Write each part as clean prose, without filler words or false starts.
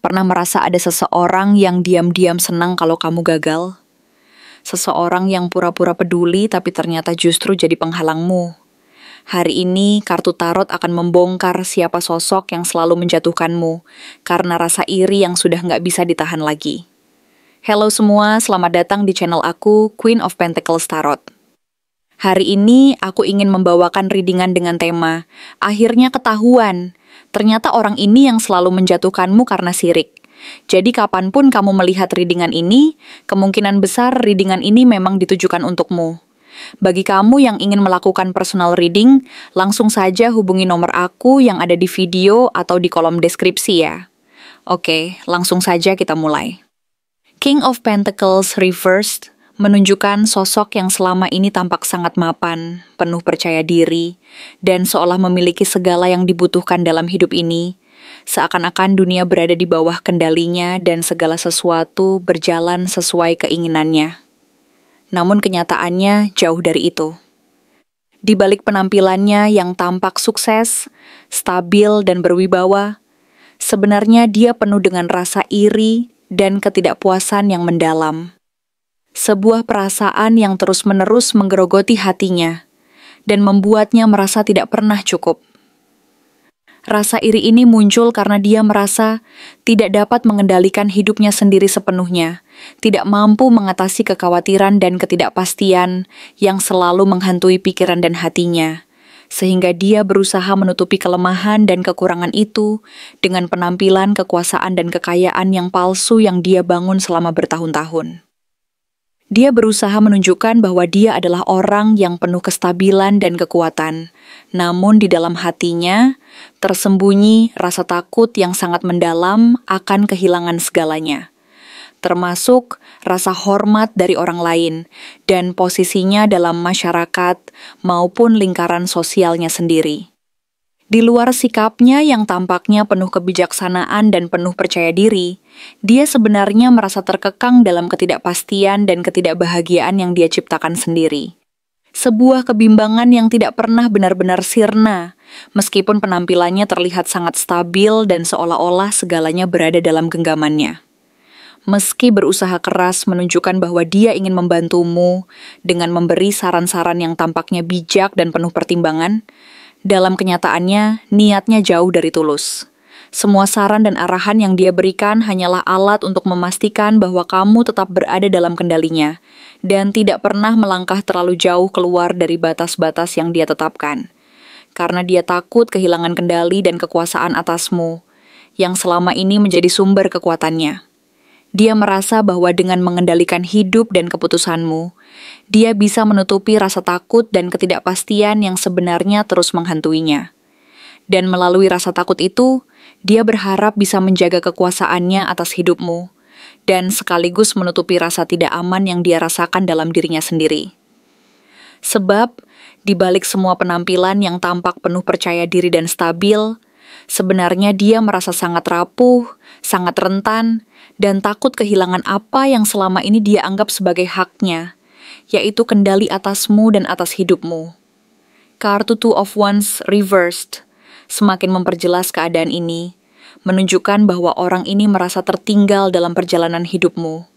Pernah merasa ada seseorang yang diam-diam senang kalau kamu gagal? Seseorang yang pura-pura peduli tapi ternyata justru jadi penghalangmu. Hari ini, kartu tarot akan membongkar siapa sosok yang selalu menjatuhkanmu karena rasa iri yang sudah nggak bisa ditahan lagi. Halo semua, selamat datang di channel aku, Queen of Pentacles Tarot. Hari ini, aku ingin membawakan readingan dengan tema, akhirnya ketahuan. Ternyata orang ini yang selalu menjatuhkanmu karena sirik. Jadi kapanpun kamu melihat readingan ini, kemungkinan besar readingan ini memang ditujukan untukmu. Bagi kamu yang ingin melakukan personal reading, langsung saja hubungi nomor aku yang ada di video atau di kolom deskripsi ya. Oke, langsung saja kita mulai. King of Pentacles Reversed menunjukkan sosok yang selama ini tampak sangat mapan, penuh percaya diri, dan seolah memiliki segala yang dibutuhkan dalam hidup ini. Seakan-akan dunia berada di bawah kendalinya dan segala sesuatu berjalan sesuai keinginannya. Namun kenyataannya jauh dari itu. Di balik penampilannya yang tampak sukses, stabil, dan berwibawa, sebenarnya dia penuh dengan rasa iri dan ketidakpuasan yang mendalam. Sebuah perasaan yang terus-menerus menggerogoti hatinya dan membuatnya merasa tidak pernah cukup. Rasa iri ini muncul karena dia merasa tidak dapat mengendalikan hidupnya sendiri sepenuhnya, tidak mampu mengatasi kekhawatiran dan ketidakpastian yang selalu menghantui pikiran dan hatinya, sehingga dia berusaha menutupi kelemahan dan kekurangan itu dengan penampilan kekuasaan dan kekayaan yang palsu yang dia bangun selama bertahun-tahun. Dia berusaha menunjukkan bahwa dia adalah orang yang penuh kestabilan dan kekuatan. Namun di dalam hatinya, tersembunyi rasa takut yang sangat mendalam akan kehilangan segalanya. Termasuk rasa hormat dari orang lain dan posisinya dalam masyarakat maupun lingkaran sosialnya sendiri. Di luar sikapnya yang tampaknya penuh kebijaksanaan dan penuh percaya diri, dia sebenarnya merasa terkekang dalam ketidakpastian dan ketidakbahagiaan yang dia ciptakan sendiri. Sebuah kebimbangan yang tidak pernah benar-benar sirna, meskipun penampilannya terlihat sangat stabil dan seolah-olah segalanya berada dalam genggamannya. Meski berusaha keras menunjukkan bahwa dia ingin membantumu dengan memberi saran-saran yang tampaknya bijak dan penuh pertimbangan, dalam kenyataannya, niatnya jauh dari tulus. Semua saran dan arahan yang dia berikan hanyalah alat untuk memastikan bahwa kamu tetap berada dalam kendalinya, dan tidak pernah melangkah terlalu jauh keluar dari batas-batas yang dia tetapkan. Karena dia takut kehilangan kendali dan kekuasaan atasmu, yang selama ini menjadi sumber kekuatannya. Dia merasa bahwa dengan mengendalikan hidup dan keputusanmu, dia bisa menutupi rasa takut dan ketidakpastian yang sebenarnya terus menghantuinya. Dan melalui rasa takut itu, dia berharap bisa menjaga kekuasaannya atas hidupmu, dan sekaligus menutupi rasa tidak aman yang dia rasakan dalam dirinya sendiri. Sebab, di balik semua penampilan yang tampak penuh percaya diri dan stabil, sebenarnya dia merasa sangat rapuh, sangat rentan, dan takut kehilangan apa yang selama ini dia anggap sebagai haknya, yaitu kendali atasmu dan atas hidupmu. Kartu Two of Wands Reversed semakin memperjelas keadaan ini, menunjukkan bahwa orang ini merasa tertinggal dalam perjalanan hidupmu.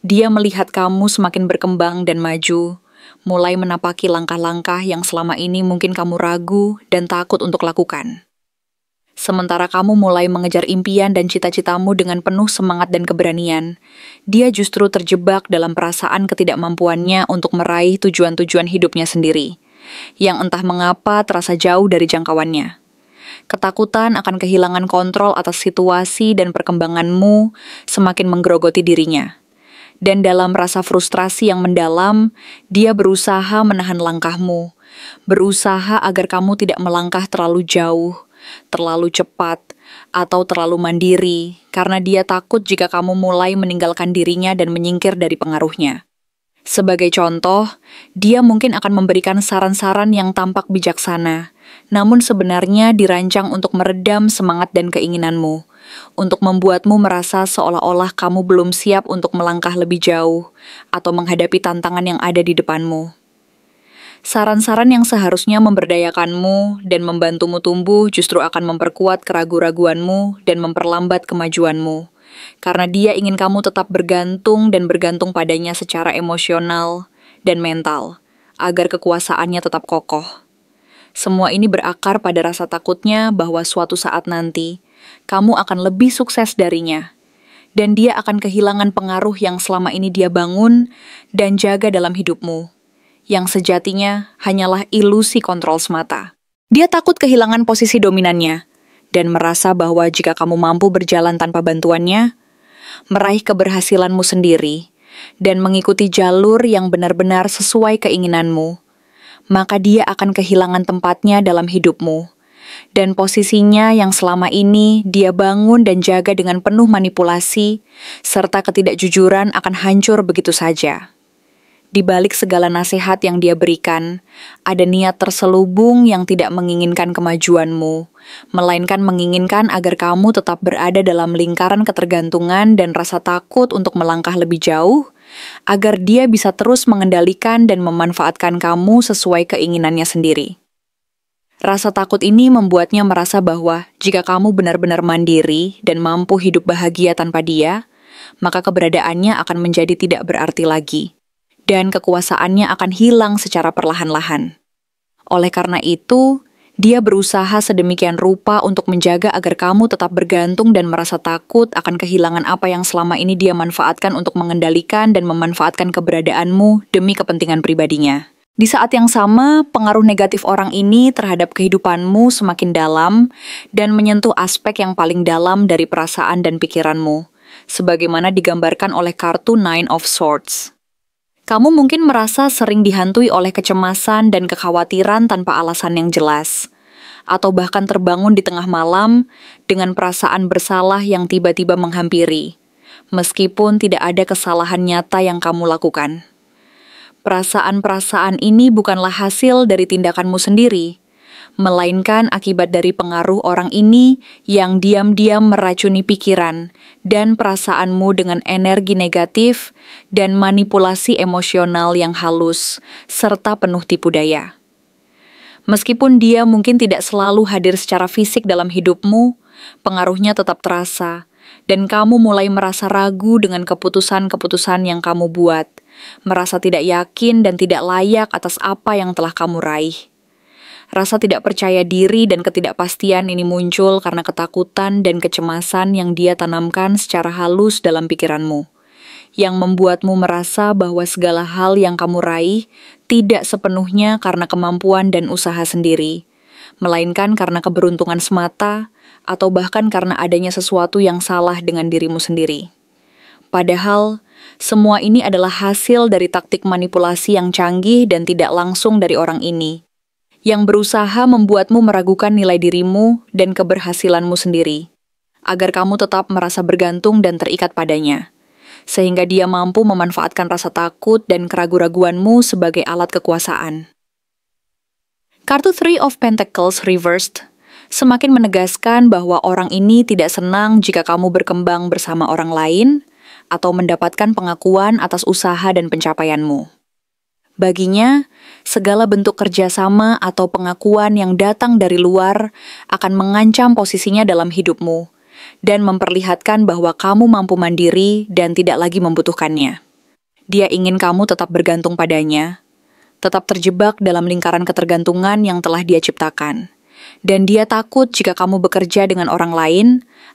Dia melihat kamu semakin berkembang dan maju, mulai menapaki langkah-langkah yang selama ini mungkin kamu ragu dan takut untuk lakukan. Sementara kamu mulai mengejar impian dan cita-citamu dengan penuh semangat dan keberanian, dia justru terjebak dalam perasaan ketidakmampuannya untuk meraih tujuan-tujuan hidupnya sendiri, yang entah mengapa terasa jauh dari jangkauannya. Ketakutan akan kehilangan kontrol atas situasi dan perkembanganmu semakin menggerogoti dirinya. Dan dalam rasa frustrasi yang mendalam, dia berusaha menahan langkahmu, berusaha agar kamu tidak melangkah terlalu jauh, terlalu cepat, atau terlalu mandiri, karena dia takut jika kamu mulai meninggalkan dirinya dan menyingkir dari pengaruhnya. Sebagai contoh, dia mungkin akan memberikan saran-saran yang tampak bijaksana, namun sebenarnya dirancang untuk meredam semangat dan keinginanmu, untuk membuatmu merasa seolah-olah kamu belum siap untuk melangkah lebih jauh, atau menghadapi tantangan yang ada di depanmu. Saran-saran yang seharusnya memberdayakanmu dan membantumu tumbuh justru akan memperkuat keraguan-raguanmu dan memperlambat kemajuanmu. Karena dia ingin kamu tetap bergantung dan bergantung padanya secara emosional dan mental, agar kekuasaannya tetap kokoh. Semua ini berakar pada rasa takutnya bahwa suatu saat nanti, kamu akan lebih sukses darinya. Dan dia akan kehilangan pengaruh yang selama ini dia bangun dan jaga dalam hidupmu, yang sejatinya hanyalah ilusi kontrol semata. Dia takut kehilangan posisi dominannya, dan merasa bahwa jika kamu mampu berjalan tanpa bantuannya, meraih keberhasilanmu sendiri, dan mengikuti jalur yang benar-benar sesuai keinginanmu, maka dia akan kehilangan tempatnya dalam hidupmu. Dan posisinya yang selama ini dia bangun dan jaga dengan penuh manipulasi, serta ketidakjujuran akan hancur begitu saja. Di balik segala nasihat yang dia berikan, ada niat terselubung yang tidak menginginkan kemajuanmu, melainkan menginginkan agar kamu tetap berada dalam lingkaran ketergantungan dan rasa takut untuk melangkah lebih jauh, agar dia bisa terus mengendalikan dan memanfaatkan kamu sesuai keinginannya sendiri. Rasa takut ini membuatnya merasa bahwa jika kamu benar-benar mandiri dan mampu hidup bahagia tanpa dia, maka keberadaannya akan menjadi tidak berarti lagi, dan kekuasaannya akan hilang secara perlahan-lahan. Oleh karena itu, dia berusaha sedemikian rupa untuk menjaga agar kamu tetap bergantung dan merasa takut akan kehilangan apa yang selama ini dia manfaatkan untuk mengendalikan dan memanfaatkan keberadaanmu demi kepentingan pribadinya. Di saat yang sama, pengaruh negatif orang ini terhadap kehidupanmu semakin dalam dan menyentuh aspek yang paling dalam dari perasaan dan pikiranmu, sebagaimana digambarkan oleh kartu Nine of Swords. Kamu mungkin merasa sering dihantui oleh kecemasan dan kekhawatiran tanpa alasan yang jelas, atau bahkan terbangun di tengah malam dengan perasaan bersalah yang tiba-tiba menghampiri, meskipun tidak ada kesalahan nyata yang kamu lakukan. Perasaan-perasaan ini bukanlah hasil dari tindakanmu sendiri, melainkan akibat dari pengaruh orang ini yang diam-diam meracuni pikiran dan perasaanmu dengan energi negatif dan manipulasi emosional yang halus, serta penuh tipu daya. Meskipun dia mungkin tidak selalu hadir secara fisik dalam hidupmu, pengaruhnya tetap terasa, dan kamu mulai merasa ragu dengan keputusan-keputusan yang kamu buat, merasa tidak yakin dan tidak layak atas apa yang telah kamu raih. Rasa tidak percaya diri dan ketidakpastian ini muncul karena ketakutan dan kecemasan yang dia tanamkan secara halus dalam pikiranmu, yang membuatmu merasa bahwa segala hal yang kamu raih tidak sepenuhnya karena kemampuan dan usaha sendiri, melainkan karena keberuntungan semata, atau bahkan karena adanya sesuatu yang salah dengan dirimu sendiri. Padahal, semua ini adalah hasil dari taktik manipulasi yang canggih dan tidak langsung dari orang ini, yang berusaha membuatmu meragukan nilai dirimu dan keberhasilanmu sendiri, agar kamu tetap merasa bergantung dan terikat padanya, sehingga dia mampu memanfaatkan rasa takut dan keraguan-raguanmu sebagai alat kekuasaan. Kartu Three of Pentacles Reversed semakin menegaskan bahwa orang ini tidak senang jika kamu berkembang bersama orang lain atau mendapatkan pengakuan atas usaha dan pencapaianmu. Baginya, segala bentuk kerjasama atau pengakuan yang datang dari luar akan mengancam posisinya dalam hidupmu dan memperlihatkan bahwa kamu mampu mandiri dan tidak lagi membutuhkannya. Dia ingin kamu tetap bergantung padanya, tetap terjebak dalam lingkaran ketergantungan yang telah dia ciptakan. Dan dia takut jika kamu bekerja dengan orang lain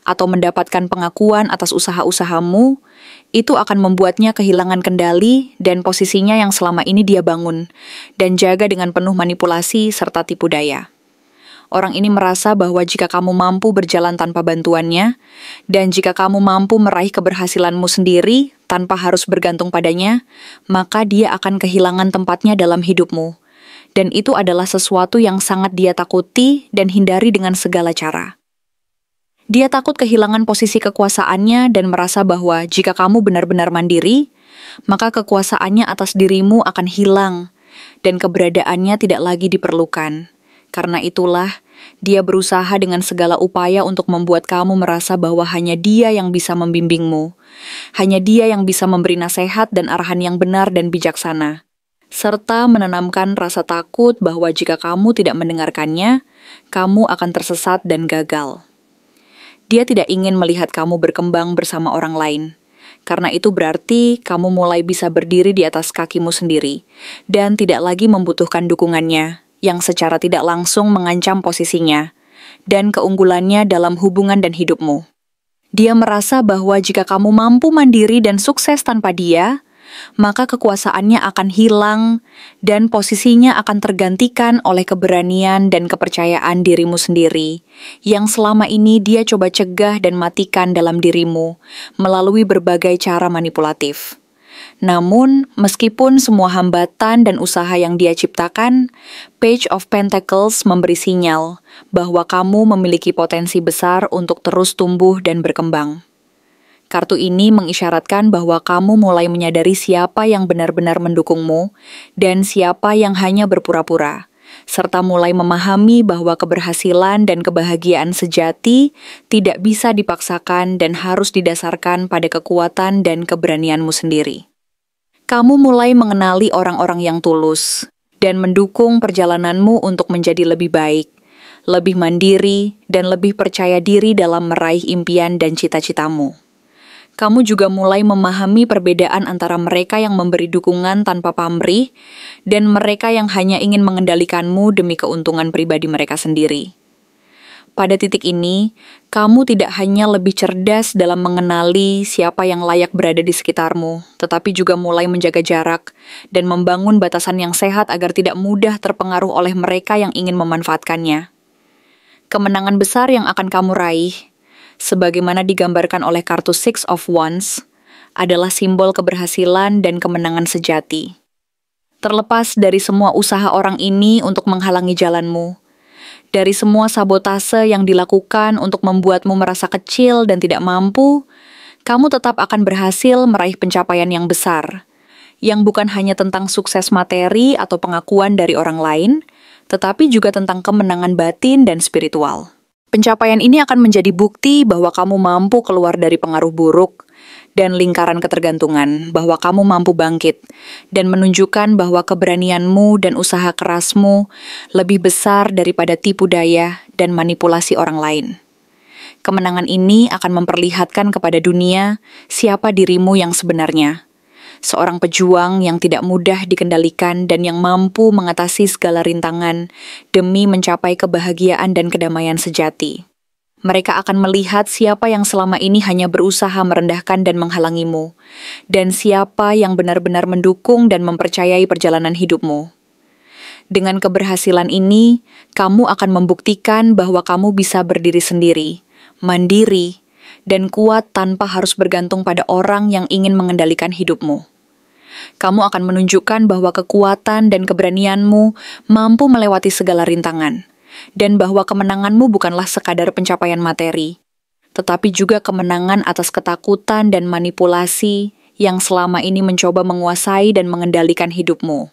atau mendapatkan pengakuan atas usaha-usahamu, itu akan membuatnya kehilangan kendali dan posisinya yang selama ini dia bangun, dan jaga dengan penuh manipulasi serta tipu daya. Orang ini merasa bahwa jika kamu mampu berjalan tanpa bantuannya, dan jika kamu mampu meraih keberhasilanmu sendiri tanpa harus bergantung padanya, maka dia akan kehilangan tempatnya dalam hidupmu. Dan itu adalah sesuatu yang sangat dia takuti dan hindari dengan segala cara. Dia takut kehilangan posisi kekuasaannya dan merasa bahwa jika kamu benar-benar mandiri, maka kekuasaannya atas dirimu akan hilang dan keberadaannya tidak lagi diperlukan. Karena itulah, dia berusaha dengan segala upaya untuk membuat kamu merasa bahwa hanya dia yang bisa membimbingmu, hanya dia yang bisa memberi nasihat dan arahan yang benar dan bijaksana. serta menanamkan rasa takut bahwa jika kamu tidak mendengarkannya, kamu akan tersesat dan gagal. Dia tidak ingin melihat kamu berkembang bersama orang lain. Karena itu berarti kamu mulai bisa berdiri di atas kakimu sendiri dan tidak lagi membutuhkan dukungannya yang secara tidak langsung mengancam posisinya dan keunggulannya dalam hubungan dan hidupmu. Dia merasa bahwa jika kamu mampu mandiri dan sukses tanpa dia, maka kekuasaannya akan hilang dan posisinya akan tergantikan oleh keberanian dan kepercayaan dirimu sendiri yang selama ini dia coba cegah dan matikan dalam dirimu melalui berbagai cara manipulatif. Namun, meskipun semua hambatan dan usaha yang dia ciptakan, Page of Pentacles memberi sinyal bahwa kamu memiliki potensi besar untuk terus tumbuh dan berkembang. Kartu ini mengisyaratkan bahwa kamu mulai menyadari siapa yang benar-benar mendukungmu dan siapa yang hanya berpura-pura, serta mulai memahami bahwa keberhasilan dan kebahagiaan sejati tidak bisa dipaksakan dan harus didasarkan pada kekuatan dan keberanianmu sendiri. Kamu mulai mengenali orang-orang yang tulus dan mendukung perjalananmu untuk menjadi lebih baik, lebih mandiri, dan lebih percaya diri dalam meraih impian dan cita-citamu. Kamu juga mulai memahami perbedaan antara mereka yang memberi dukungan tanpa pamrih dan mereka yang hanya ingin mengendalikanmu demi keuntungan pribadi mereka sendiri. Pada titik ini, kamu tidak hanya lebih cerdas dalam mengenali siapa yang layak berada di sekitarmu, tetapi juga mulai menjaga jarak dan membangun batasan yang sehat agar tidak mudah terpengaruh oleh mereka yang ingin memanfaatkannya. Kemenangan besar yang akan kamu raih, sebagaimana digambarkan oleh kartu Six of Wands, adalah simbol keberhasilan dan kemenangan sejati. Terlepas dari semua usaha orang ini untuk menghalangi jalanmu, dari semua sabotase yang dilakukan untuk membuatmu merasa kecil dan tidak mampu, kamu tetap akan berhasil meraih pencapaian yang besar, yang bukan hanya tentang sukses materi atau pengakuan dari orang lain, tetapi juga tentang kemenangan batin dan spiritual. Pencapaian ini akan menjadi bukti bahwa kamu mampu keluar dari pengaruh buruk dan lingkaran ketergantungan, bahwa kamu mampu bangkit, dan menunjukkan bahwa keberanianmu dan usaha kerasmu lebih besar daripada tipu daya dan manipulasi orang lain. Kemenangan ini akan memperlihatkan kepada dunia siapa dirimu yang sebenarnya. Seorang pejuang yang tidak mudah dikendalikan dan yang mampu mengatasi segala rintangan demi mencapai kebahagiaan dan kedamaian sejati. Mereka akan melihat siapa yang selama ini hanya berusaha merendahkan dan menghalangimu, dan siapa yang benar-benar mendukung dan mempercayai perjalanan hidupmu. Dengan keberhasilan ini, kamu akan membuktikan bahwa kamu bisa berdiri sendiri, mandiri, dan kuat tanpa harus bergantung pada orang yang ingin mengendalikan hidupmu. Kamu akan menunjukkan bahwa kekuatan dan keberanianmu mampu melewati segala rintangan, dan bahwa kemenanganmu bukanlah sekadar pencapaian materi, tetapi juga kemenangan atas ketakutan dan manipulasi yang selama ini mencoba menguasai dan mengendalikan hidupmu.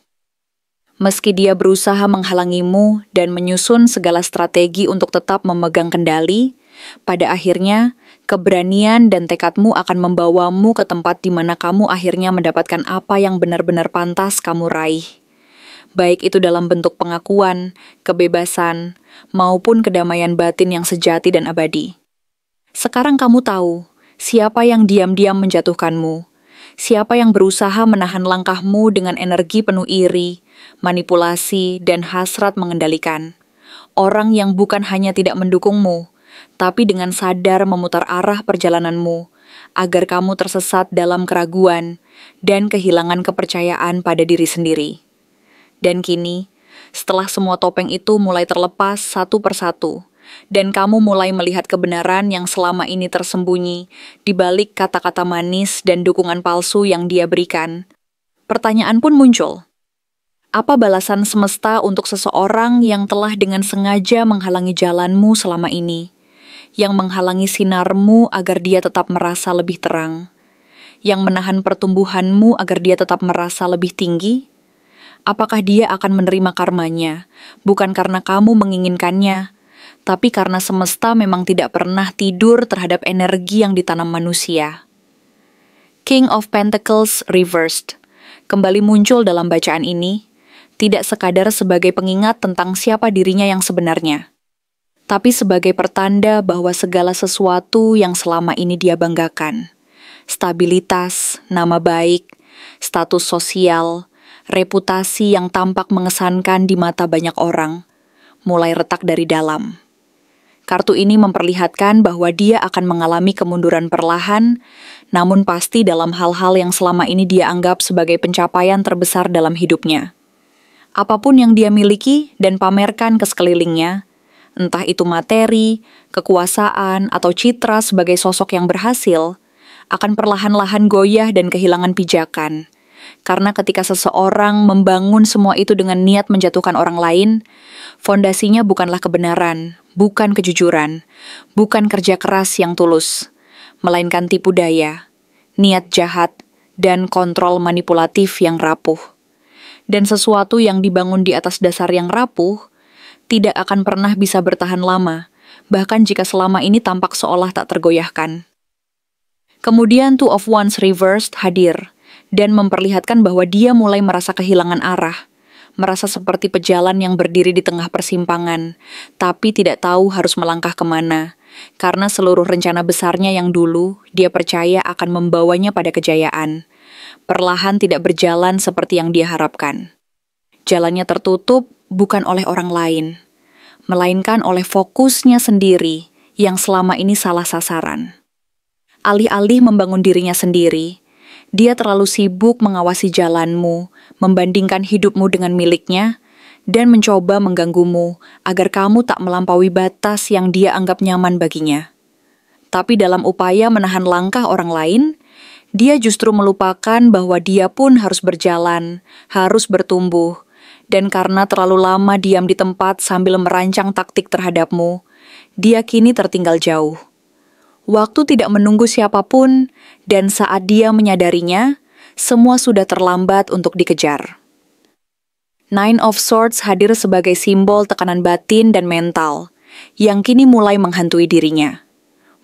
Meski dia berusaha menghalangimu dan menyusun segala strategi untuk tetap memegang kendali, pada akhirnya, keberanian dan tekadmu akan membawamu ke tempat di mana kamu akhirnya mendapatkan apa yang benar-benar pantas kamu raih. Baik itu dalam bentuk pengakuan, kebebasan, maupun kedamaian batin yang sejati dan abadi. Sekarang kamu tahu siapa yang diam-diam menjatuhkanmu, siapa yang berusaha menahan langkahmu dengan energi penuh iri, manipulasi, dan hasrat mengendalikan. Orang yang bukan hanya tidak mendukungmu, tapi dengan sadar memutar arah perjalananmu, agar kamu tersesat dalam keraguan dan kehilangan kepercayaan pada diri sendiri. Dan kini, setelah semua topeng itu mulai terlepas satu persatu, dan kamu mulai melihat kebenaran yang selama ini tersembunyi di balik kata-kata manis dan dukungan palsu yang dia berikan, pertanyaan pun muncul. Apa balasan semesta untuk seseorang yang telah dengan sengaja menghalangi jalanmu selama ini? Yang menghalangi sinarmu agar dia tetap merasa lebih terang, yang menahan pertumbuhanmu agar dia tetap merasa lebih tinggi? Apakah dia akan menerima karmanya, bukan karena kamu menginginkannya, tapi karena semesta memang tidak pernah tidur terhadap energi yang ditanam manusia? King of Pentacles reversed. kembali muncul dalam bacaan ini, tidak sekadar sebagai pengingat tentang siapa dirinya yang sebenarnya, tapi sebagai pertanda bahwa segala sesuatu yang selama ini dia banggakan, stabilitas, nama baik, status sosial, reputasi yang tampak mengesankan di mata banyak orang, mulai retak dari dalam. Kartu ini memperlihatkan bahwa dia akan mengalami kemunduran perlahan, namun pasti dalam hal-hal yang selama ini dia anggap sebagai pencapaian terbesar dalam hidupnya. Apapun yang dia miliki dan pamerkan ke sekelilingnya, entah itu materi, kekuasaan, atau citra sebagai sosok yang berhasil, akan perlahan-lahan goyah dan kehilangan pijakan. Karena ketika seseorang membangun semua itu dengan niat menjatuhkan orang lain, fondasinya bukanlah kebenaran, bukan kejujuran, bukan kerja keras yang tulus, melainkan tipu daya, niat jahat, dan kontrol manipulatif yang rapuh. Dan sesuatu yang dibangun di atas dasar yang rapuh, tidak akan pernah bisa bertahan lama, bahkan jika selama ini tampak seolah tak tergoyahkan. Kemudian Two of Wands reversed hadir, dan memperlihatkan bahwa dia mulai merasa kehilangan arah, merasa seperti pejalan yang berdiri di tengah persimpangan, tapi tidak tahu harus melangkah kemana, karena seluruh rencana besarnya yang dulu dia percaya akan membawanya pada kejayaan, perlahan tidak berjalan seperti yang dia harapkan. Jalannya tertutup bukan oleh orang lain, melainkan oleh fokusnya sendiri yang selama ini salah sasaran. Alih-alih membangun dirinya sendiri, dia terlalu sibuk mengawasi jalanmu, membandingkan hidupmu dengan miliknya, dan mencoba mengganggumu agar kamu tak melampaui batas yang dia anggap nyaman baginya. Tapi dalam upaya menahan langkah orang lain, dia justru melupakan bahwa dia pun harus berjalan, harus bertumbuh, dan karena terlalu lama diam di tempat sambil merancang taktik terhadapmu, dia kini tertinggal jauh. Waktu tidak menunggu siapapun, dan saat dia menyadarinya, semua sudah terlambat untuk dikejar. Nine of Swords hadir sebagai simbol tekanan batin dan mental, yang kini mulai menghantui dirinya.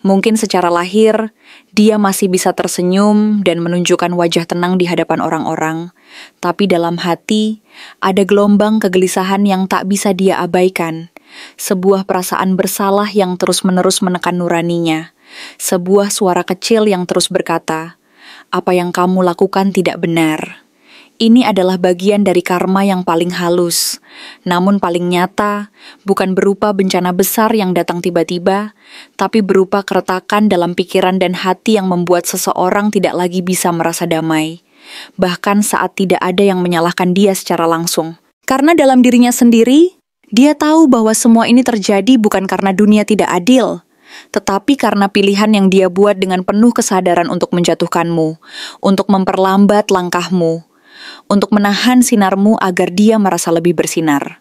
Mungkin secara lahir, dia masih bisa tersenyum dan menunjukkan wajah tenang di hadapan orang-orang, tapi dalam hati, ada gelombang kegelisahan yang tak bisa dia abaikan, sebuah perasaan bersalah yang terus-menerus menekan nuraninya. Sebuah suara kecil yang terus berkata, "Apa yang kamu lakukan tidak benar." Ini adalah bagian dari karma yang paling halus, namun paling nyata, bukan berupa bencana besar yang datang tiba-tiba, tapi berupa keretakan dalam pikiran dan hati yang membuat seseorang tidak lagi bisa merasa damai, bahkan saat tidak ada yang menyalahkan dia secara langsung. Karena dalam dirinya sendiri, dia tahu bahwa semua ini terjadi bukan karena dunia tidak adil, tetapi karena pilihan yang dia buat dengan penuh kesadaran untuk menjatuhkanmu, untuk memperlambat langkahmu, untuk menahan sinarmu agar dia merasa lebih bersinar.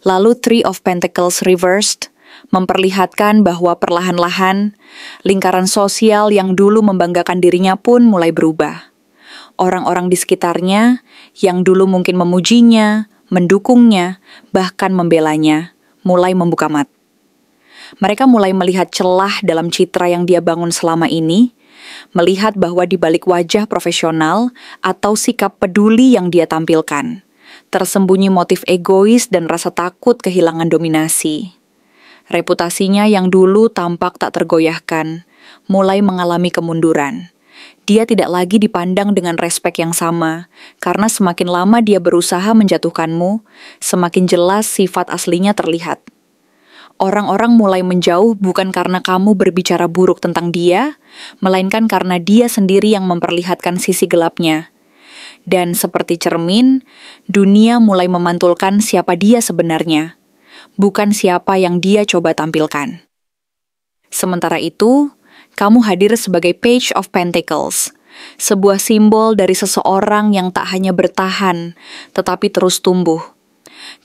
Lalu Three of Pentacles reversed, memperlihatkan bahwa perlahan-lahan, lingkaran sosial yang dulu membanggakan dirinya pun mulai berubah. Orang-orang di sekitarnya, yang dulu mungkin memujinya, mendukungnya, bahkan membelanya, mulai membuka mata. Mereka mulai melihat celah dalam citra yang dia bangun selama ini, melihat bahwa di balik wajah profesional atau sikap peduli yang dia tampilkan, tersembunyi motif egois dan rasa takut kehilangan dominasi. Reputasinya yang dulu tampak tak tergoyahkan, mulai mengalami kemunduran. Dia tidak lagi dipandang dengan respek yang sama, karena semakin lama dia berusaha menjatuhkanmu, semakin jelas sifat aslinya terlihat. Orang-orang mulai menjauh bukan karena kamu berbicara buruk tentang dia, melainkan karena dia sendiri yang memperlihatkan sisi gelapnya. Dan seperti cermin, dunia mulai memantulkan siapa dia sebenarnya, bukan siapa yang dia coba tampilkan. Sementara itu, kamu hadir sebagai Page of Pentacles, sebuah simbol dari seseorang yang tak hanya bertahan, tetapi terus tumbuh.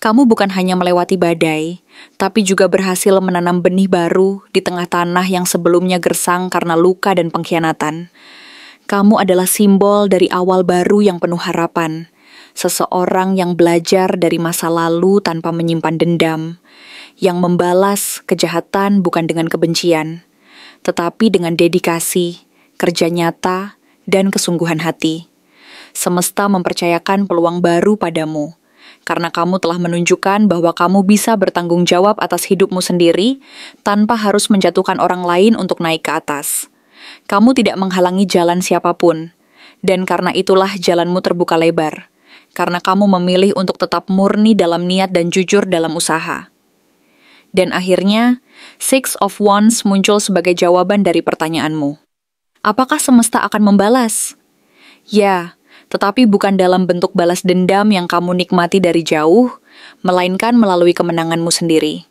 Kamu bukan hanya melewati badai, tapi juga berhasil menanam benih baru di tengah tanah yang sebelumnya gersang karena luka dan pengkhianatan. Kamu adalah simbol dari awal baru yang penuh harapan, seseorang yang belajar dari masa lalu tanpa menyimpan dendam, yang membalas kejahatan bukan dengan kebencian, tetapi dengan dedikasi, kerja nyata, dan kesungguhan hati. Semesta mempercayakan peluang baru padamu. Karena kamu telah menunjukkan bahwa kamu bisa bertanggung jawab atas hidupmu sendiri tanpa harus menjatuhkan orang lain untuk naik ke atas. Kamu tidak menghalangi jalan siapapun. Dan karena itulah jalanmu terbuka lebar. Karena kamu memilih untuk tetap murni dalam niat dan jujur dalam usaha. Dan akhirnya, Six of Wands muncul sebagai jawaban dari pertanyaanmu. Apakah semesta akan membalas? Ya, tetapi bukan dalam bentuk balas dendam yang kamu nikmati dari jauh, melainkan melalui kemenanganmu sendiri.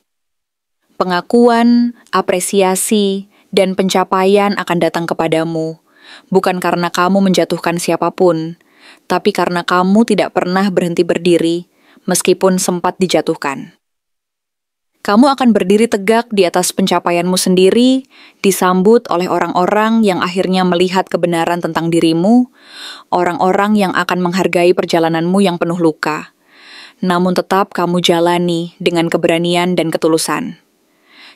Pengakuan, apresiasi, dan pencapaian akan datang kepadamu, bukan karena kamu menjatuhkan siapapun, tapi karena kamu tidak pernah berhenti berdiri, meskipun sempat dijatuhkan. Kamu akan berdiri tegak di atas pencapaianmu sendiri, disambut oleh orang-orang yang akhirnya melihat kebenaran tentang dirimu, orang-orang yang akan menghargai perjalananmu yang penuh luka. Namun tetap kamu jalani dengan keberanian dan ketulusan.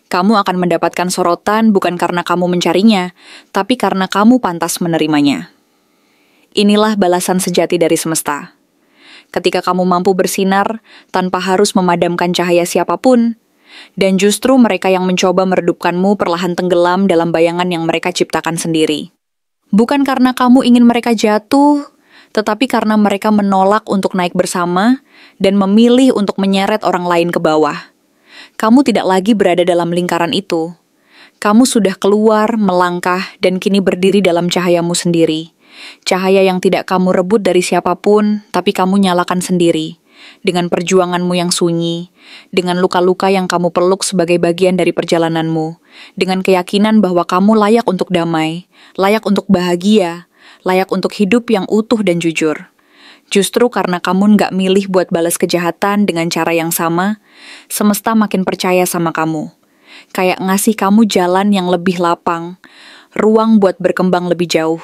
Kamu akan mendapatkan sorotan bukan karena kamu mencarinya, tapi karena kamu pantas menerimanya. Inilah balasan sejati dari semesta. Ketika kamu mampu bersinar tanpa harus memadamkan cahaya siapapun, dan justru mereka yang mencoba meredupkanmu perlahan tenggelam dalam bayangan yang mereka ciptakan sendiri. Bukan karena kamu ingin mereka jatuh, tetapi karena mereka menolak untuk naik bersama dan memilih untuk menyeret orang lain ke bawah. Kamu tidak lagi berada dalam lingkaran itu. Kamu sudah keluar, melangkah, dan kini berdiri dalam cahayamu sendiri. Cahaya yang tidak kamu rebut dari siapapun, tapi kamu nyalakan sendiri. Dengan perjuanganmu yang sunyi, dengan luka-luka yang kamu peluk sebagai bagian dari perjalananmu, dengan keyakinan bahwa kamu layak untuk damai, layak untuk bahagia, layak untuk hidup yang utuh dan jujur. Justru karena kamu nggak milih buat balas kejahatan dengan cara yang sama, semesta makin percaya sama kamu. Kayak ngasih kamu jalan yang lebih lapang, ruang buat berkembang lebih jauh.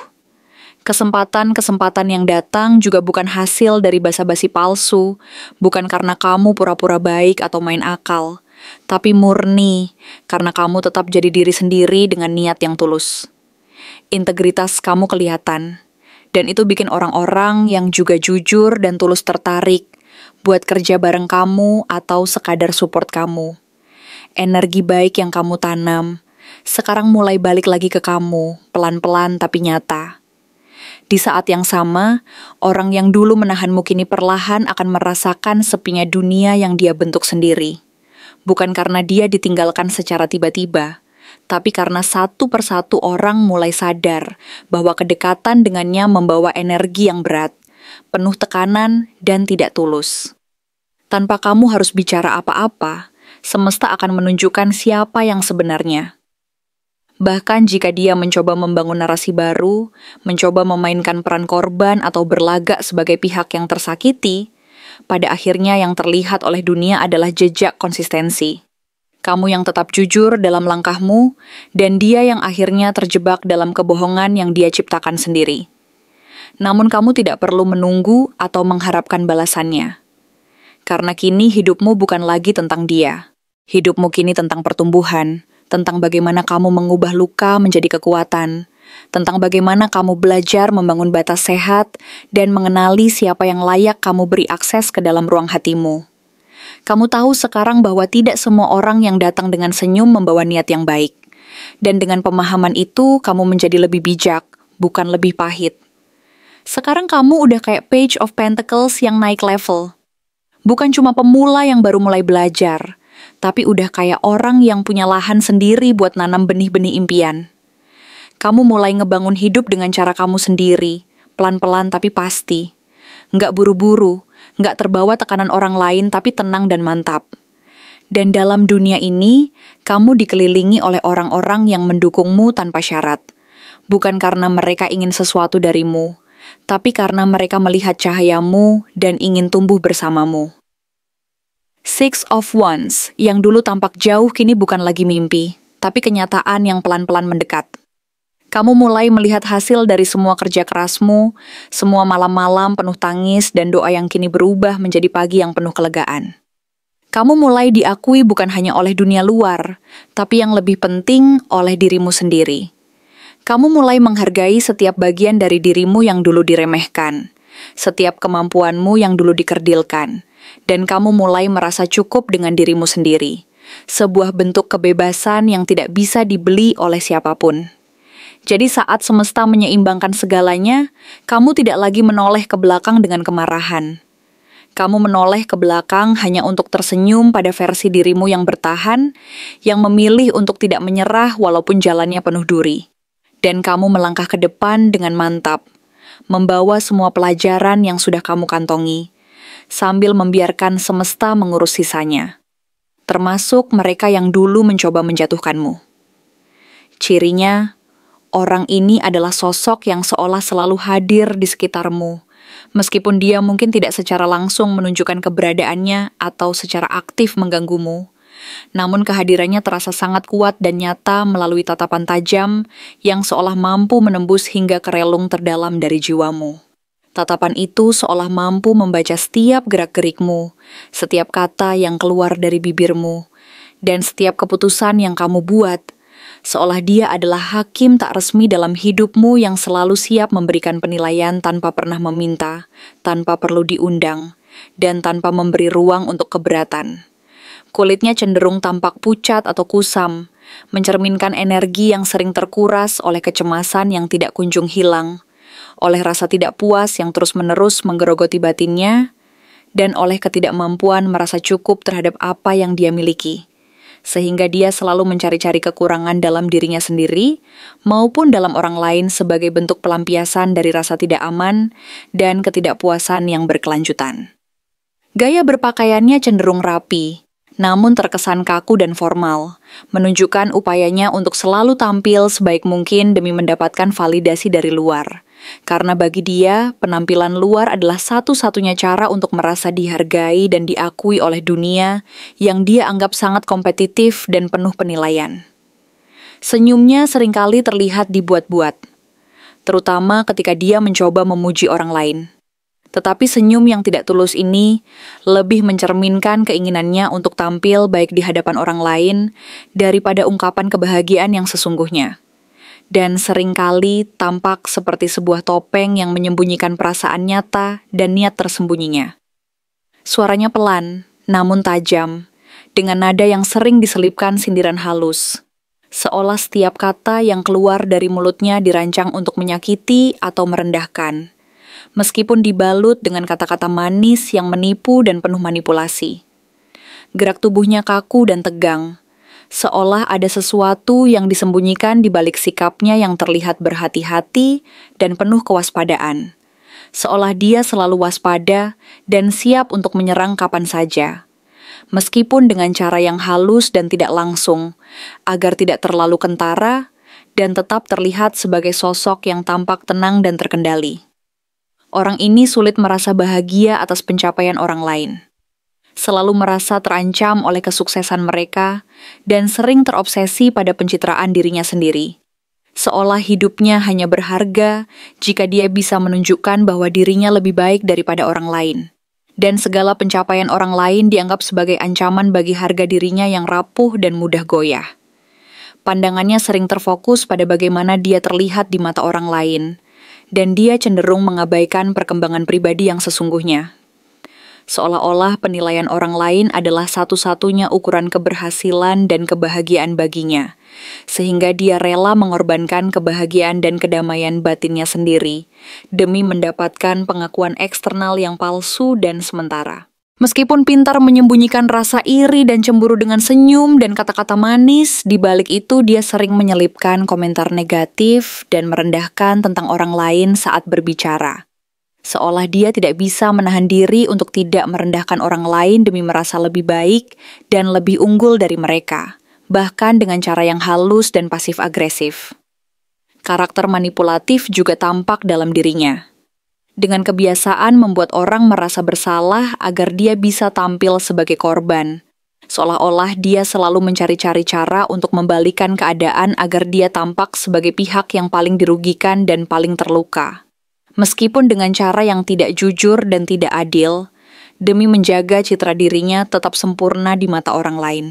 Kesempatan-kesempatan yang datang juga bukan hasil dari basa-basi palsu, bukan karena kamu pura-pura baik atau main akal, tapi murni karena kamu tetap jadi diri sendiri dengan niat yang tulus. Integritas kamu kelihatan, dan itu bikin orang-orang yang juga jujur dan tulus tertarik buat kerja bareng kamu atau sekadar support kamu. Energi baik yang kamu tanam sekarang mulai balik lagi ke kamu, pelan-pelan tapi nyata. Di saat yang sama, orang yang dulu menahanmu kini perlahan akan merasakan sepinya dunia yang dia bentuk sendiri. Bukan karena dia ditinggalkan secara tiba-tiba, tapi karena satu persatu orang mulai sadar bahwa kedekatan dengannya membawa energi yang berat, penuh tekanan dan tidak tulus. Tanpa kamu harus bicara apa-apa, semesta akan menunjukkan siapa yang sebenarnya. Bahkan jika dia mencoba membangun narasi baru, mencoba memainkan peran korban atau berlagak sebagai pihak yang tersakiti, pada akhirnya yang terlihat oleh dunia adalah jejak konsistensi. Kamu yang tetap jujur dalam langkahmu, dan dia yang akhirnya terjebak dalam kebohongan yang dia ciptakan sendiri. Namun kamu tidak perlu menunggu atau mengharapkan balasannya. Karena kini hidupmu bukan lagi tentang dia. Hidupmu kini tentang pertumbuhan, tentang bagaimana kamu mengubah luka menjadi kekuatan, tentang bagaimana kamu belajar membangun batas sehat dan mengenali siapa yang layak kamu beri akses ke dalam ruang hatimu. Kamu tahu sekarang bahwa tidak semua orang yang datang dengan senyum membawa niat yang baik. Dan dengan pemahaman itu, kamu menjadi lebih bijak, bukan lebih pahit. Sekarang kamu udah kayak Page of Pentacles yang naik level. Bukan cuma pemula yang baru mulai belajar, tapi udah kayak orang yang punya lahan sendiri buat nanam benih-benih impian. Kamu mulai ngebangun hidup dengan cara kamu sendiri, pelan-pelan tapi pasti. Nggak buru-buru, nggak terbawa tekanan orang lain tapi tenang dan mantap. Dan dalam dunia ini, kamu dikelilingi oleh orang-orang yang mendukungmu tanpa syarat. Bukan karena mereka ingin sesuatu darimu, tapi karena mereka melihat cahayamu dan ingin tumbuh bersamamu. Six of Wands yang dulu tampak jauh kini bukan lagi mimpi, tapi kenyataan yang pelan-pelan mendekat. Kamu mulai melihat hasil dari semua kerja kerasmu, semua malam-malam penuh tangis dan doa yang kini berubah menjadi pagi yang penuh kelegaan. Kamu mulai diakui bukan hanya oleh dunia luar, tapi yang lebih penting oleh dirimu sendiri. Kamu mulai menghargai setiap bagian dari dirimu yang dulu diremehkan. setiap kemampuanmu yang dulu dikerdilkan, dan kamu mulai merasa cukup dengan dirimu sendiri. Sebuah bentuk kebebasan yang tidak bisa dibeli oleh siapapun. Jadi saat semesta menyeimbangkan segalanya, kamu tidak lagi menoleh ke belakang dengan kemarahan. Kamu menoleh ke belakang hanya untuk tersenyum pada versi dirimu yang bertahan, yang memilih untuk tidak menyerah walaupun jalannya penuh duri. Dan kamu melangkah ke depan dengan mantap, membawa semua pelajaran yang sudah kamu kantongi, sambil membiarkan semesta mengurus sisanya. Termasuk mereka yang dulu mencoba menjatuhkanmu. Cirinya, orang ini adalah sosok yang seolah selalu hadir di sekitarmu, meskipun dia mungkin tidak secara langsung menunjukkan keberadaannya atau secara aktif mengganggumu. Namun kehadirannya terasa sangat kuat dan nyata melalui tatapan tajam yang seolah mampu menembus hingga ke relung terdalam dari jiwamu. Tatapan itu seolah mampu membaca setiap gerak-gerikmu, setiap kata yang keluar dari bibirmu, dan setiap keputusan yang kamu buat, seolah dia adalah hakim tak resmi dalam hidupmu yang selalu siap memberikan penilaian tanpa pernah meminta, tanpa perlu diundang, dan tanpa memberi ruang untuk keberatan. Kulitnya cenderung tampak pucat atau kusam, mencerminkan energi yang sering terkuras oleh kecemasan yang tidak kunjung hilang, oleh rasa tidak puas yang terus-menerus menggerogoti batinnya, dan oleh ketidakmampuan merasa cukup terhadap apa yang dia miliki, sehingga dia selalu mencari-cari kekurangan dalam dirinya sendiri maupun dalam orang lain sebagai bentuk pelampiasan dari rasa tidak aman dan ketidakpuasan yang berkelanjutan. Gaya berpakaiannya cenderung rapi, namun terkesan kaku dan formal, menunjukkan upayanya untuk selalu tampil sebaik mungkin demi mendapatkan validasi dari luar. Karena bagi dia, penampilan luar adalah satu-satunya cara untuk merasa dihargai dan diakui oleh dunia yang dia anggap sangat kompetitif dan penuh penilaian. Senyumnya seringkali terlihat dibuat-buat, terutama ketika dia mencoba memuji orang lain. Tetapi senyum yang tidak tulus ini lebih mencerminkan keinginannya untuk tampil baik di hadapan orang lain daripada ungkapan kebahagiaan yang sesungguhnya. Dan seringkali tampak seperti sebuah topeng yang menyembunyikan perasaan nyata dan niat tersembunyinya. Suaranya pelan, namun tajam, dengan nada yang sering diselipkan sindiran halus, seolah setiap kata yang keluar dari mulutnya dirancang untuk menyakiti atau merendahkan, meskipun dibalut dengan kata-kata manis yang menipu dan penuh manipulasi. Gerak tubuhnya kaku dan tegang, seolah ada sesuatu yang disembunyikan di balik sikapnya yang terlihat berhati-hati dan penuh kewaspadaan. Seolah dia selalu waspada dan siap untuk menyerang kapan saja. Meskipun dengan cara yang halus dan tidak langsung, agar tidak terlalu kentara dan tetap terlihat sebagai sosok yang tampak tenang dan terkendali. Orang ini sulit merasa bahagia atas pencapaian orang lain. Selalu merasa terancam oleh kesuksesan mereka, dan sering terobsesi pada pencitraan dirinya sendiri. Seolah hidupnya hanya berharga jika dia bisa menunjukkan bahwa dirinya lebih baik daripada orang lain. Dan segala pencapaian orang lain dianggap sebagai ancaman bagi harga dirinya yang rapuh dan mudah goyah. Pandangannya sering terfokus pada bagaimana dia terlihat di mata orang lain, dan dia cenderung mengabaikan perkembangan pribadi yang sesungguhnya. Seolah-olah penilaian orang lain adalah satu-satunya ukuran keberhasilan dan kebahagiaan baginya, sehingga dia rela mengorbankan kebahagiaan dan kedamaian batinnya sendiri, demi mendapatkan pengakuan eksternal yang palsu dan sementara. Meskipun pintar menyembunyikan rasa iri dan cemburu dengan senyum dan kata-kata manis, di balik itu dia sering menyelipkan komentar negatif dan merendahkan tentang orang lain saat berbicara. Seolah dia tidak bisa menahan diri untuk tidak merendahkan orang lain demi merasa lebih baik dan lebih unggul dari mereka, bahkan dengan cara yang halus dan pasif-agresif. Karakter manipulatif juga tampak dalam dirinya. Dengan kebiasaan membuat orang merasa bersalah agar dia bisa tampil sebagai korban, seolah-olah dia selalu mencari-cari cara untuk membalikan keadaan agar dia tampak sebagai pihak yang paling dirugikan dan paling terluka. Meskipun dengan cara yang tidak jujur dan tidak adil, demi menjaga citra dirinya tetap sempurna di mata orang lain.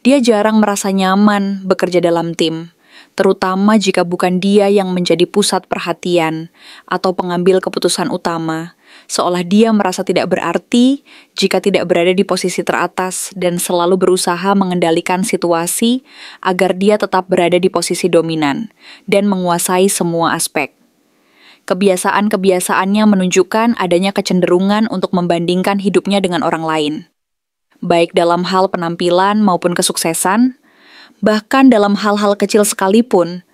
Dia jarang merasa nyaman bekerja dalam tim, terutama jika bukan dia yang menjadi pusat perhatian atau pengambil keputusan utama, seolah dia merasa tidak berarti jika tidak berada di posisi teratas dan selalu berusaha mengendalikan situasi agar dia tetap berada di posisi dominan dan menguasai semua aspek. Kebiasaan-kebiasaannya menunjukkan adanya kecenderungan untuk membandingkan hidupnya dengan orang lain, baik dalam hal penampilan maupun kesuksesan, bahkan dalam hal-hal kecil sekalipun,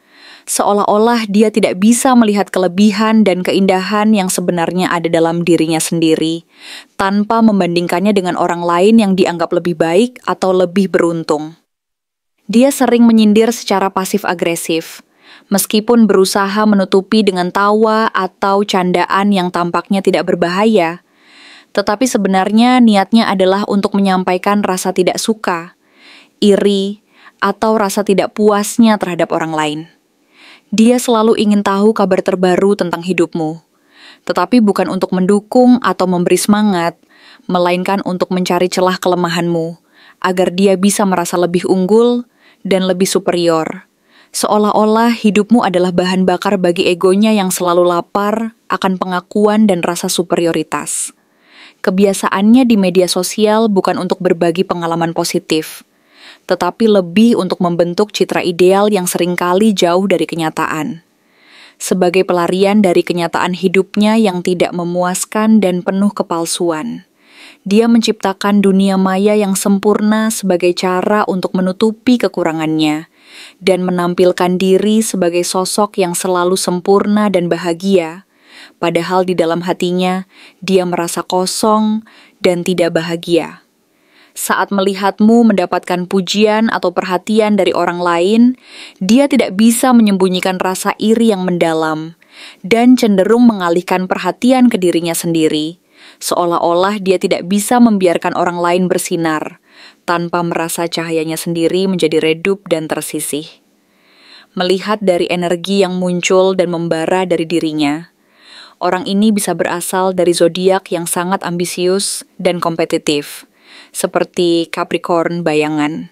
seolah-olah dia tidak bisa melihat kelebihan dan keindahan yang sebenarnya ada dalam dirinya sendiri, tanpa membandingkannya dengan orang lain yang dianggap lebih baik atau lebih beruntung. Dia sering menyindir secara pasif-agresif, meskipun berusaha menutupi dengan tawa atau candaan yang tampaknya tidak berbahaya, tetapi sebenarnya niatnya adalah untuk menyampaikan rasa tidak suka, iri, atau rasa tidak puasnya terhadap orang lain. Dia selalu ingin tahu kabar terbaru tentang hidupmu, tetapi bukan untuk mendukung atau memberi semangat, melainkan untuk mencari celah kelemahanmu, agar dia bisa merasa lebih unggul dan lebih superior. Seolah-olah hidupmu adalah bahan bakar bagi egonya yang selalu lapar akan pengakuan dan rasa superioritas. Kebiasaannya di media sosial bukan untuk berbagi pengalaman positif, tetapi lebih untuk membentuk citra ideal yang seringkali jauh dari kenyataan. Sebagai pelarian dari kenyataan hidupnya yang tidak memuaskan dan penuh kepalsuan, dia menciptakan dunia maya yang sempurna sebagai cara untuk menutupi kekurangannya dan menampilkan diri sebagai sosok yang selalu sempurna dan bahagia, padahal di dalam hatinya dia merasa kosong dan tidak bahagia. Saat melihatmu mendapatkan pujian atau perhatian dari orang lain, dia tidak bisa menyembunyikan rasa iri yang mendalam dan cenderung mengalihkan perhatian ke dirinya sendiri, seolah-olah dia tidak bisa membiarkan orang lain bersinar, tanpa merasa cahayanya sendiri menjadi redup dan tersisih. Melihat dari energi yang muncul dan membara dari dirinya, orang ini bisa berasal dari zodiak yang sangat ambisius dan kompetitif, seperti Capricorn bayangan,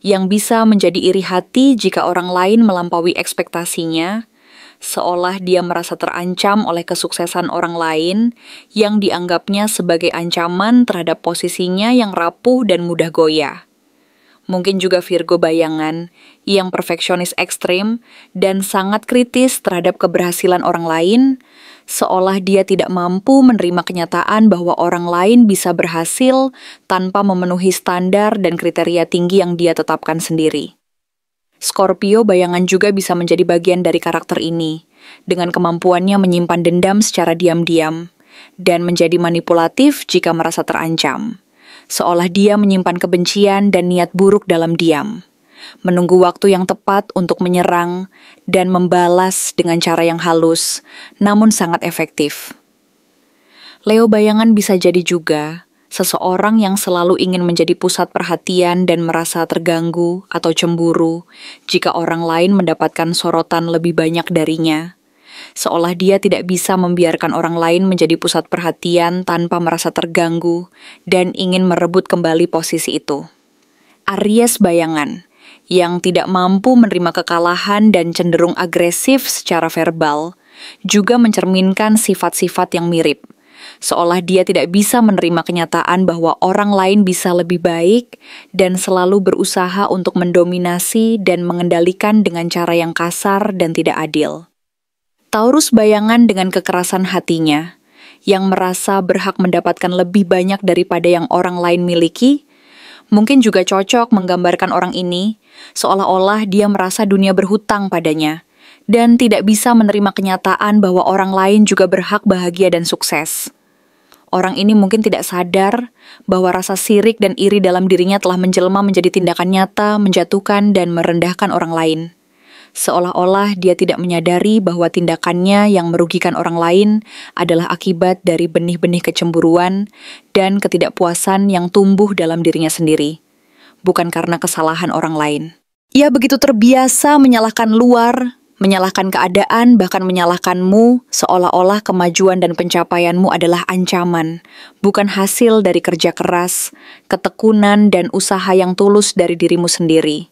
yang bisa menjadi iri hati jika orang lain melampaui ekspektasinya, seolah dia merasa terancam oleh kesuksesan orang lain yang dianggapnya sebagai ancaman terhadap posisinya yang rapuh dan mudah goyah. Mungkin juga Virgo bayangan yang perfeksionis ekstrim dan sangat kritis terhadap keberhasilan orang lain, seolah dia tidak mampu menerima kenyataan bahwa orang lain bisa berhasil tanpa memenuhi standar dan kriteria tinggi yang dia tetapkan sendiri. Scorpio bayangan juga bisa menjadi bagian dari karakter ini, dengan kemampuannya menyimpan dendam secara diam-diam, dan menjadi manipulatif jika merasa terancam, seolah dia menyimpan kebencian dan niat buruk dalam diam, menunggu waktu yang tepat untuk menyerang dan membalas dengan cara yang halus, namun sangat efektif. Leo bayangan bisa jadi juga seseorang yang selalu ingin menjadi pusat perhatian dan merasa terganggu atau cemburu jika orang lain mendapatkan sorotan lebih banyak darinya, seolah dia tidak bisa membiarkan orang lain menjadi pusat perhatian tanpa merasa terganggu dan ingin merebut kembali posisi itu. Aries bayangan yang tidak mampu menerima kekalahan dan cenderung agresif secara verbal, juga mencerminkan sifat-sifat yang mirip, seolah dia tidak bisa menerima kenyataan bahwa orang lain bisa lebih baik dan selalu berusaha untuk mendominasi dan mengendalikan dengan cara yang kasar dan tidak adil. Taurus bayangan dengan kekerasan hatinya, yang merasa berhak mendapatkan lebih banyak daripada yang orang lain miliki, mungkin juga cocok menggambarkan orang ini, seolah-olah dia merasa dunia berhutang padanya, dan tidak bisa menerima kenyataan bahwa orang lain juga berhak bahagia dan sukses. Orang ini mungkin tidak sadar bahwa rasa sirik dan iri dalam dirinya telah menjelma menjadi tindakan nyata, menjatuhkan dan merendahkan orang lain. Seolah-olah dia tidak menyadari bahwa tindakannya yang merugikan orang lain adalah akibat dari benih-benih kecemburuan dan ketidakpuasan yang tumbuh dalam dirinya sendiri, bukan karena kesalahan orang lain. Ia begitu terbiasa menyalahkan luar, menyalahkan keadaan, bahkan menyalahkanmu, seolah-olah kemajuan dan pencapaianmu adalah ancaman, bukan hasil dari kerja keras, ketekunan, dan usaha yang tulus dari dirimu sendiri.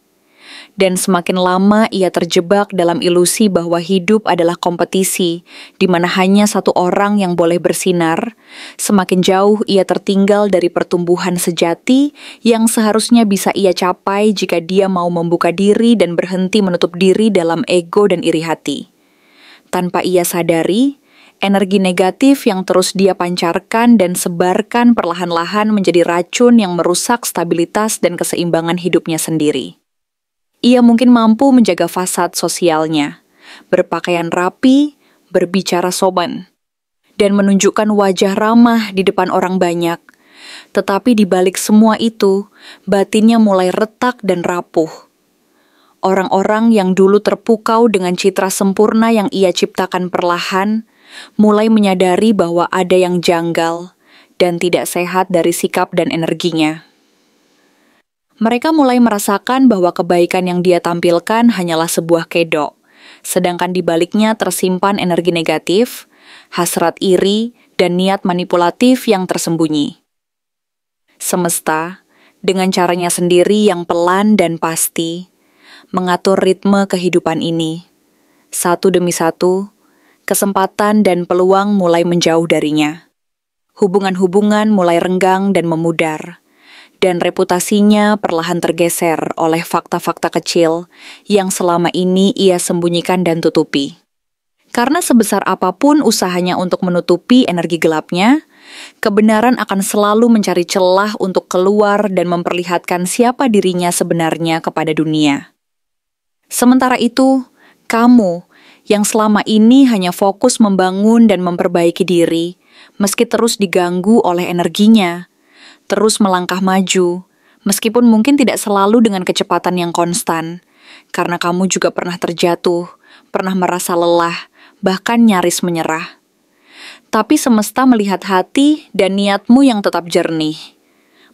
Dan semakin lama ia terjebak dalam ilusi bahwa hidup adalah kompetisi, di mana hanya satu orang yang boleh bersinar, semakin jauh ia tertinggal dari pertumbuhan sejati yang seharusnya bisa ia capai jika dia mau membuka diri dan berhenti menutup diri dalam ego dan iri hati. Tanpa ia sadari, energi negatif yang terus dia pancarkan dan sebarkan perlahan-lahan menjadi racun yang merusak stabilitas dan keseimbangan hidupnya sendiri. Ia mungkin mampu menjaga fasad sosialnya, berpakaian rapi, berbicara sopan, dan menunjukkan wajah ramah di depan orang banyak. Tetapi di balik semua itu, batinnya mulai retak dan rapuh. Orang-orang yang dulu terpukau dengan citra sempurna yang ia ciptakan perlahan, mulai menyadari bahwa ada yang janggal dan tidak sehat dari sikap dan energinya. Mereka mulai merasakan bahwa kebaikan yang dia tampilkan hanyalah sebuah kedok, sedangkan di baliknya tersimpan energi negatif, hasrat iri, dan niat manipulatif yang tersembunyi. Semesta, dengan caranya sendiri yang pelan dan pasti, mengatur ritme kehidupan ini. Satu demi satu, kesempatan dan peluang mulai menjauh darinya. Hubungan-hubungan mulai renggang dan memudar, dan reputasinya perlahan tergeser oleh fakta-fakta kecil yang selama ini ia sembunyikan dan tutupi. Karena sebesar apapun usahanya untuk menutupi energi gelapnya, kebenaran akan selalu mencari celah untuk keluar dan memperlihatkan siapa dirinya sebenarnya kepada dunia. Sementara itu, kamu yang selama ini hanya fokus membangun dan memperbaiki diri, meski terus diganggu oleh energinya, terus melangkah maju, meskipun mungkin tidak selalu dengan kecepatan yang konstan, karena kamu juga pernah terjatuh, pernah merasa lelah, bahkan nyaris menyerah. Tapi semesta melihat hati dan niatmu yang tetap jernih,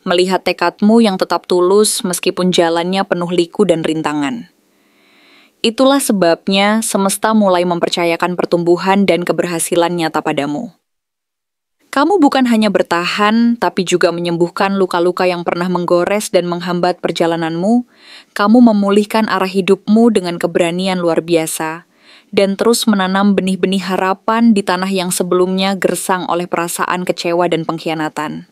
melihat tekadmu yang tetap tulus meskipun jalannya penuh liku dan rintangan. Itulah sebabnya semesta mulai mempercayakan pertumbuhan dan keberhasilan nyata padamu. Kamu bukan hanya bertahan, tapi juga menyembuhkan luka-luka yang pernah menggores dan menghambat perjalananmu. Kamu memulihkan arah hidupmu dengan keberanian luar biasa, dan terus menanam benih-benih harapan di tanah yang sebelumnya gersang oleh perasaan kecewa dan pengkhianatan.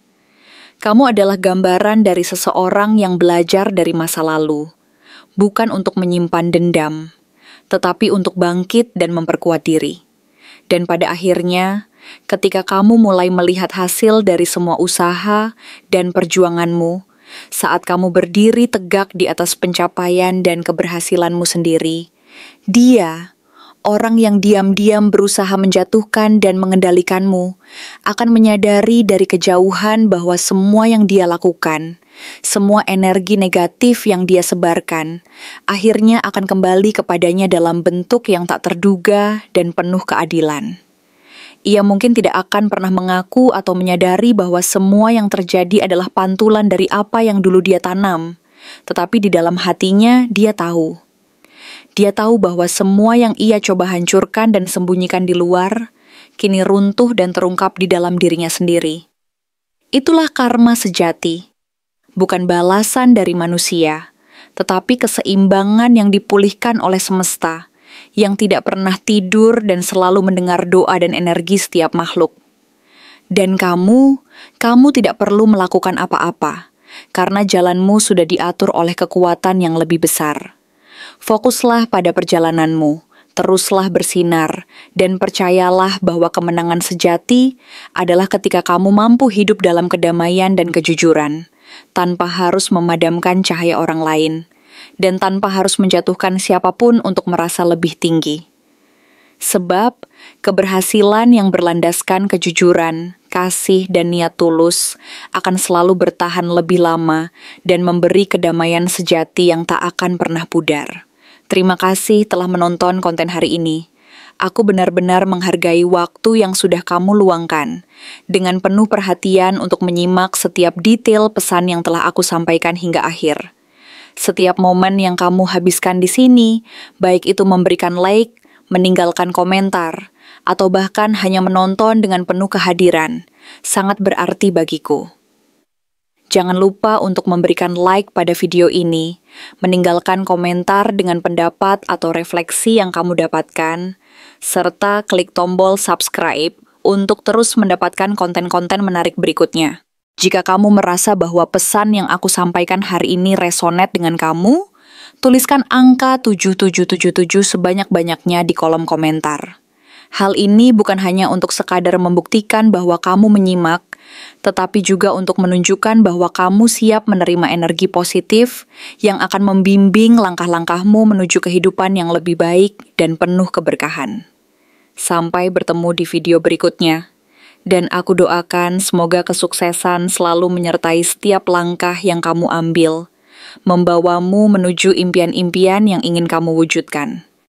Kamu adalah gambaran dari seseorang yang belajar dari masa lalu, bukan untuk menyimpan dendam, tetapi untuk bangkit dan memperkuat diri. Dan pada akhirnya, ketika kamu mulai melihat hasil dari semua usaha dan perjuanganmu, saat kamu berdiri tegak di atas pencapaian dan keberhasilanmu sendiri, dia, orang yang diam-diam berusaha menjatuhkan dan mengendalikanmu, akan menyadari dari kejauhan bahwa semua yang dia lakukan, semua energi negatif yang dia sebarkan, akhirnya akan kembali kepadanya dalam bentuk yang tak terduga dan penuh keadilan. Ia mungkin tidak akan pernah mengaku atau menyadari bahwa semua yang terjadi adalah pantulan dari apa yang dulu dia tanam, tetapi di dalam hatinya dia tahu. Dia tahu bahwa semua yang ia coba hancurkan dan sembunyikan di luar, kini runtuh dan terungkap di dalam dirinya sendiri. Itulah karma sejati. Bukan balasan dari manusia, tetapi keseimbangan yang dipulihkan oleh semesta, yang tidak pernah tidur dan selalu mendengar doa dan energi setiap makhluk. Dan kamu tidak perlu melakukan apa-apa, karena jalanmu sudah diatur oleh kekuatan yang lebih besar. Fokuslah pada perjalananmu, teruslah bersinar, dan percayalah bahwa kemenangan sejati adalah ketika kamu mampu hidup dalam kedamaian dan kejujuran, tanpa harus memadamkan cahaya orang lain, dan tanpa harus menjatuhkan siapapun untuk merasa lebih tinggi. Sebab, keberhasilan yang berlandaskan kejujuran, kasih, dan niat tulus akan selalu bertahan lebih lama dan memberi kedamaian sejati yang tak akan pernah pudar. Terima kasih telah menonton konten hari ini. Aku benar-benar menghargai waktu yang sudah kamu luangkan, dengan penuh perhatian untuk menyimak setiap detail pesan yang telah aku sampaikan hingga akhir. Setiap momen yang kamu habiskan di sini, baik itu memberikan like, meninggalkan komentar, atau bahkan hanya menonton dengan penuh kehadiran, sangat berarti bagiku. Jangan lupa untuk memberikan like pada video ini, meninggalkan komentar dengan pendapat atau refleksi yang kamu dapatkan, serta klik tombol subscribe untuk terus mendapatkan konten-konten menarik berikutnya. Jika kamu merasa bahwa pesan yang aku sampaikan hari ini resonate dengan kamu, tuliskan angka 7777 sebanyak-banyaknya di kolom komentar. Hal ini bukan hanya untuk sekadar membuktikan bahwa kamu menyimak, tetapi juga untuk menunjukkan bahwa kamu siap menerima energi positif yang akan membimbing langkah-langkahmu menuju kehidupan yang lebih baik dan penuh keberkahan. Sampai bertemu di video berikutnya, dan aku doakan semoga kesuksesan selalu menyertai setiap langkah yang kamu ambil, membawamu menuju impian-impian yang ingin kamu wujudkan.